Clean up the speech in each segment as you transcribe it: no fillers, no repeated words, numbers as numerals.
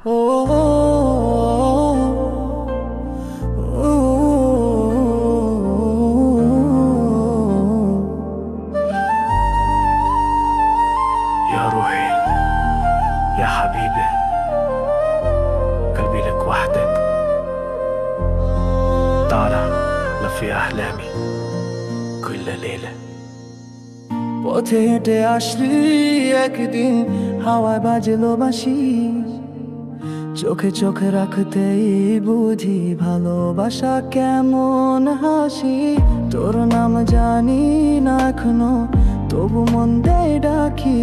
يا روحي يا حبيبي، قلبي لك وحدك. تعال لفي أحلامي كل ليلة। পথে হেঁটে আসলি একদিন, হাওয়ায় বাজলো বাঁশি, চোখে চোখে রাখতেই বুঝি ভালোবাসা কেমন হাসি। তোর নাম জানি না এখনো, তবু মন দেয় ডাকি।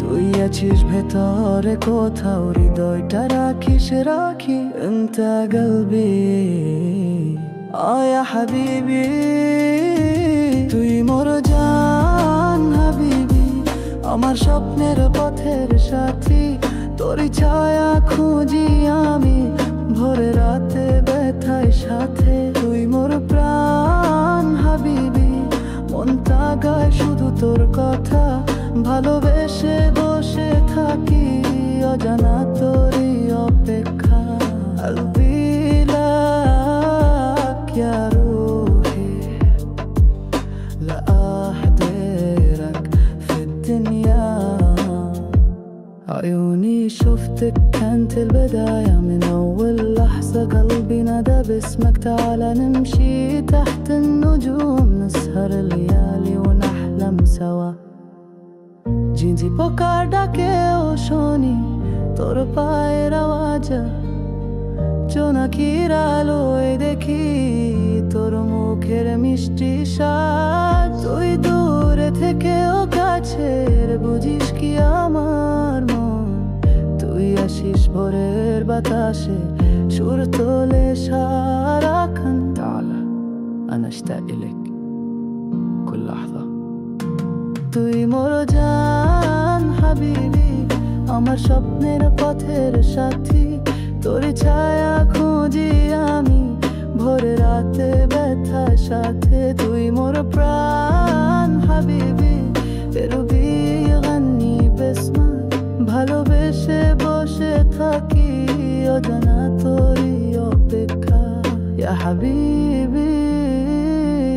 তুই আছিস ভেতরে কোথাও, হৃদয়টা রাখিস রাখি। এন্তা গলবি আয়া হাবিবি, তুই মোর জান হাবিবি, আমার স্বপ্নের পথের সাথী। তোরই ছায়া খুঁজি আমি ভোরে রাতে ব্যথায় সাথে। তুই মোর প্রাণ হাবিবি, মনটা গায় শুধু তোর কথা। ভালোবেসে বসে থাকি অজানা তোরই অপেক্ষা। আলবিলাক ইয়া রুহি লা আহদিরাক في الدنيا. عيوني شفتك كانت البداية، من أول لحظة قلبي نادى باسمك. تعالى نمشي تحت النجوم، نسهر الليالي ونحلم سوا। জিজি পোকা ডাকেও শুনি তোর পায়ের আওয়াজ, জোনাকির আলোয় দেখি তোর মুখের মিষ্টি স্বাদ। তুই দূরে থেকেও কাছের, বুঝিস কি আমার মন। তুই আসিস ভোরের বাতাসে, সুর তোলে সারাক্ষণ। تعال أنا أشتاق إليك كل لحظة. তুই মোর জান হাবিবি, আমার স্বপ্নের পথের সাথী। তোর ছায়া খুঁজি আমি ভোরে রাতে ব্যথার সাথে। তুই মোর প্রাণ হাবিবি, রবি গান্নি বেসমা। ভালোবেসে বসে থাকি অজানা তোরই অপেক্ষা। ইয়া হাবিবি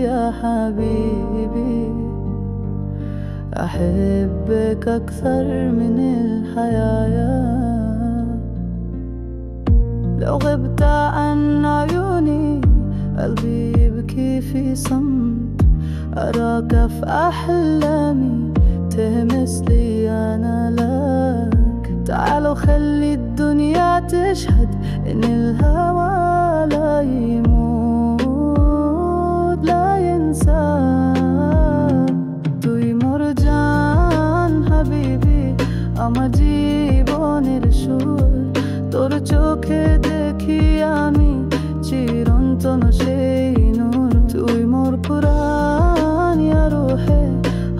ইয়া হাবিবি، أحبك أكثر من الحياة. لو غبت عن عيوني قلبي يبكي في صمت. أراك في أحلامي تهمس لي أنا لك. تعالوا خلي الدنيا تشهد إن الهوى لا يموت لا ينسى. আমার জীবনের সুর, তোর চোখে দেখি আমি চিরন্তন সেই নূর। তুই মোর কুরআন ইয়া রুহে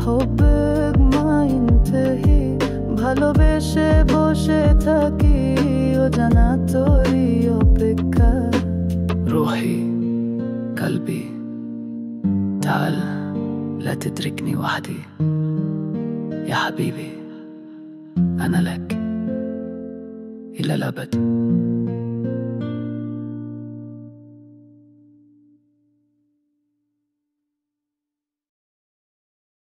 হুব্বুক মা ইনতাহি। ভালোবেসে বসে থাকি অজানা তোরই অপেক্ষা। روحي قلبي تعال لا تتركني وحدي. يا حبيبي أنا لك إلى الأبد.